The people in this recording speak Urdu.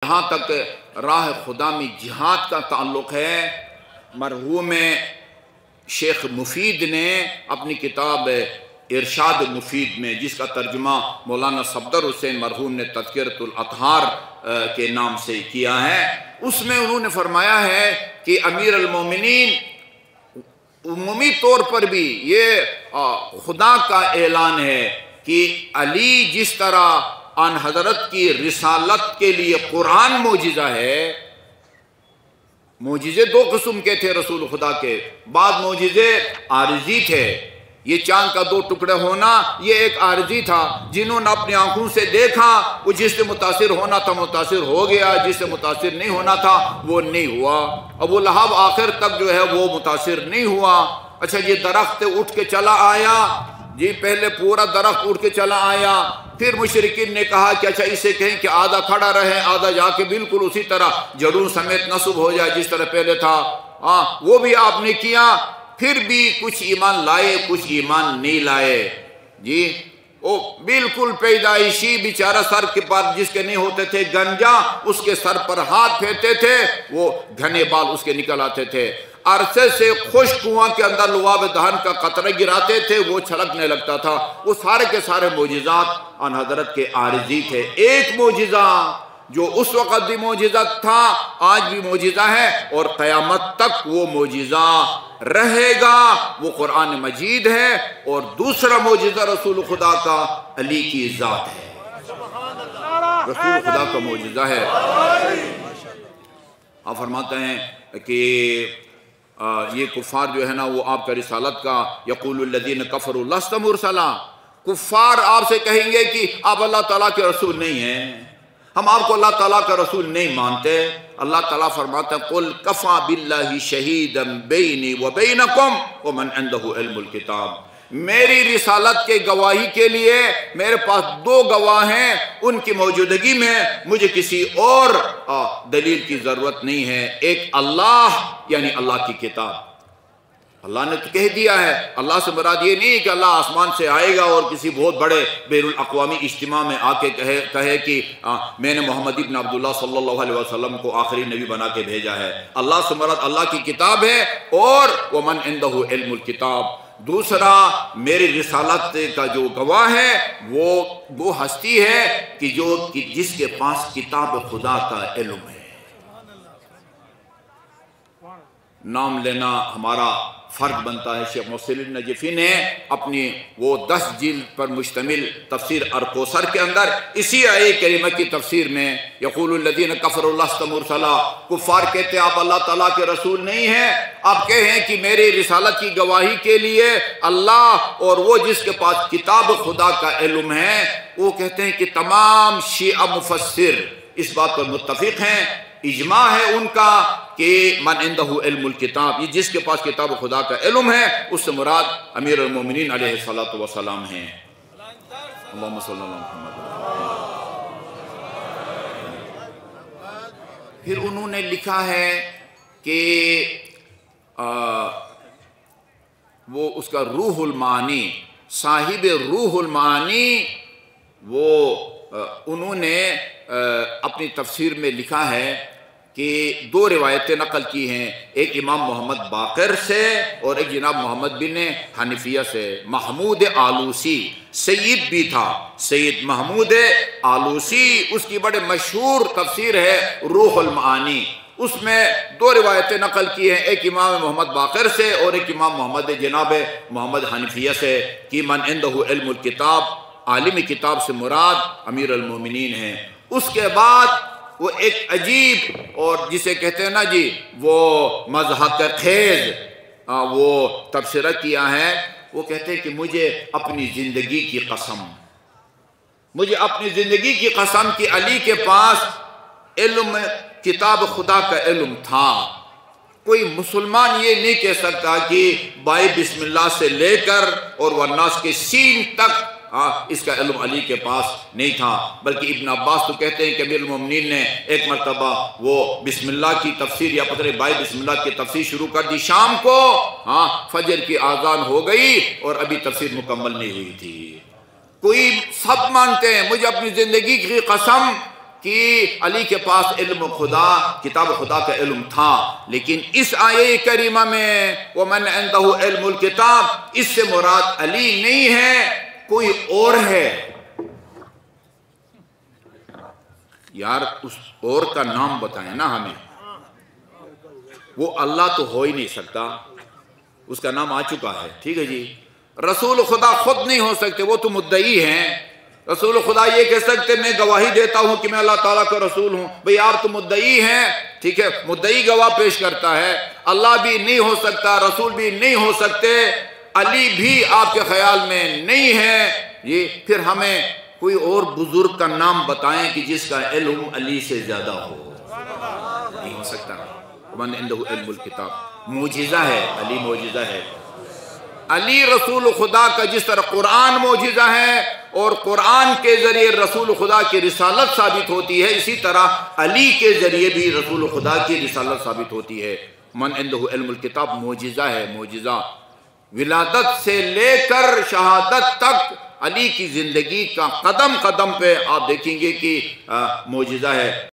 جہاں تک راہ خدا میں جہاد کا تعلق ہے، مرحوم شیخ مفید نے اپنی کتاب ارشاد مفید میں، جس کا ترجمہ مولانا صفدر حسین مرحوم نے تذکرۃ الاطہار کے نام سے کیا ہے، اس میں انہوں نے فرمایا ہے کہ امیر المومنین عمومی طور پر بھی یہ خدا کا اعلان ہے کہ علی جس طرح ان حضرت کی رسالت کے لیے قرآن معجزہ ہے۔ معجزے دو قسم کے تھے رسول خدا کے، بعض معجزے عارضی تھے، یہ چاند کا دو ٹکڑے ہونا یہ ایک عارضی تھا، جنہوں نے اپنی آنکھوں سے دیکھا، وہ جس سے متاثر ہونا تھا متاثر ہو گیا، جس سے متاثر نہیں ہونا تھا وہ نہیں ہوا۔ ابو لہب آخر تک جو ہے وہ متاثر نہیں ہوا۔ اچھا یہ درخت اٹھ کے چلا آیا، جی پہلے پورا درخت اٹھ کے چلا آیا، پھر مشرکین نے کہا کہ اچھا اسے کہیں کہ آدھا کھڑا رہے، آدھا جا کے بالکل اسی طرح جڑوں سمیت نصب ہو جائے جس طرح پہلے تھا، وہ بھی آپ نے کیا۔ پھر بھی کچھ ایمان لائے کچھ ایمان نہیں لائے، جی وہ بالکل پیدائشی بیچارہ سر کے پر جس کے نہیں ہوتے تھے گنجا، اس کے سر پر ہاتھ پھیرتے تھے، وہ گھنے بال اس کے نکل آتے تھے، عرصے سے خشک کنواں کے اندر لعاب دہن کا قطرہ گراتے تھے، وہ چھلکنے لگتا تھا۔ وہ سارے کے سارے معجزات ان حضرت کے عارضی تھے۔ ایک معجزہ جو اس وقت بھی معجزہ تھا، آج بھی معجزہ ہے اور قیامت تک وہ معجزہ رہے گا، وہ قرآن مجید ہے، اور دوسرا معجزہ رسول خدا کا علی کی ذات ہے، رسول خدا کا معجزہ ہے۔ آپ فرماتے ہیں کہ یہ کفار جو ہے نا وہ آپ کا رسالت کا یقول الذین کفروا لست مرسلا، کفار آپ سے کہیں گے کہ آپ اللہ تعالیٰ کے رسول نہیں ہیں، ہم آپ کو اللہ تعالیٰ کا رسول نہیں مانتے۔ اللہ تعالیٰ فرماتا ہے قل کفا باللہ شہیدا بینی وبینکم ومن عنده علم الکتاب، میری رسالت کے گواہی کے لیے میرے پاس دو گواہ ہیں، ان کی موجودگی میں مجھے کسی اور دلیل کی ضرورت نہیں ہے، ایک اللہ یعنی اللہ کی کتاب۔ اللہ نے تو کہہ دیا ہے، اللہ سے مراد یہ نہیں کہ اللہ آسمان سے آئے گا اور کسی بہت بڑے بین الاقوامی اجتماع میں آ کے کہے کہ میں نے محمد ابن عبداللہ صلی اللہ علیہ وسلم کو آخری نبی بنا کے بھیجا ہے۔ اللہ سے مراد اللہ کی کتاب ہے، اور ومن عنده علم الکتاب، دوسرا میری رسالت کا جو گواہ ہے وہ ہستی ہے کہ جس کے پاس کتاب خدا کا علم ہے۔ نام لینا ہمارا فرض بنتا ہے۔ شیخ محسن النجفی نے اپنی وہ 10 جلد پر مشتمل تفسیر الکوثر کے اندر اسی آیہ کریمہ کی تفسیر میں یقول الذین کفروا لست مرسلا، کفار کہتے ہیں آپ اللہ تعالیٰ کے رسول نہیں ہیں، آپ کہیں کہ میری رسالت کی گواہی کے لیے اللہ اور وہ جس کے پاس کتاب خدا کا علم ہے، وہ کہتے ہیں کہ تمام شیعہ مفسر اس بات پر متفق ہیں، اجماع ہے ان کا کہ من عنده علم الکتاب، یہ جس کے پاس کتاب خدا کا علم ہے، اس سے مراد امیر المومنین علیہ الصلوۃ والسلام ہیں۔ اللہم صلی اللہ علیہ محمد۔ پھر انہوں نے لکھا ہے کہ وہ اس کا روح المعانی، صاحب روح المعانی، وہ انہوں نے اپنی تفسیر میں لکھا ہے کہ دو روایتیں نقل کی ہیں، ایک امام محمد باقر سے اور ایک جناب محمد بن حنفیہ سے۔ محمود آلوسی سید بھی تھا، سید محمود آلوسی، اس کی بڑے مشہور تفسیر ہے روح المعانی، اس میں دو روایتیں نقل کی ہیں، ایک امام محمد باقر سے اور ایک امام محمد جناب محمد حنفیہ سے، کہ من عنده علم الکتاب، عالم کتاب سے مراد امیر المومنین ہیں۔ اس کے بعد وہ ایک عجیب اور جسے کہتے ہیں نا جی وہ مضحک خیز وہ تبصرہ کیا ہے، وہ کہتے ہیں کہ مجھے اپنی زندگی کی قسم، مجھے اپنی زندگی کی قسم کہ علی کے پاس علم کتاب خدا کا علم تھا۔ کوئی مسلمان یہ نہیں کہہ سکتا کہ بائے بسم اللہ سے لے کر اور والناس کے سین تک اس کا علم علی کے پاس نہیں تھا، بلکہ ابن عباس تو کہتے ہیں کہ امیر المومنین نے ایک مرتبہ وہ بسم اللہ کی تفسیر یا پتہ بائے بسم اللہ کی تفسیر شروع کر دی، شام کو فجر کی آذان ہو گئی اور ابھی تفسیر مکمل نہیں ہوئی تھی۔ کوئی سب مانتے ہیں، مجھے اپنی زندگی کی قسم کہ علی کے پاس علم خدا، کتاب خدا کا علم تھا، لیکن اس آیہ کریمہ میں وَمَنْ عِنْدَهُ عِلْمُ الْكِتَابِ اس سے مراد علی نہیں ہے، کوئی اور ہے۔ یار اس اور کا نام بتائیں نا ہمیں، وہ اللہ تو ہو ہی نہیں سکتا، اس کا نام آ چکا ہے، ٹھیک ہے جی۔ رسول خدا خود نہیں ہو سکتے، وہ تو مدعی ہیں۔ رسول خدا یہ کہہ سکتے میں گواہی دیتا ہوں کہ میں اللہ تعالیٰ کا رسول ہوں، بھئی آپ تو مدعی ہیں، ٹھیک ہے، مدعی گواہ پیش کرتا ہے۔ اللہ بھی نہیں ہو سکتا، رسول بھی نہیں ہو سکتے، علی بھی آپ کے خیال میں نہیں ہے، یہ پھر ہمیں کوئی اور بزرگ کا نام بتائیں کہ جس کا علم علی سے زیادہ ہو، نہیں ہو سکتا۔ من عنده علم الکتاب، معجزہ ہے، علی معجزہ ہے۔ علی رسول خدا کا جس طرح قرآن معجزہ ہے اور قرآن کے ذریعے رسول خدا کی رسالت ثابت ہوتی ہے، اسی طرح علی کے ذریعے بھی رسول خدا کی رسالت ثابت ہوتی ہے۔ من عنده علم الکتاب معجزہ ہے، معجزہ۔ ولادت سے لے کر شہادت تک علی کی زندگی کا قدم قدم پہ آپ دیکھیں گے کہ معجزہ ہے۔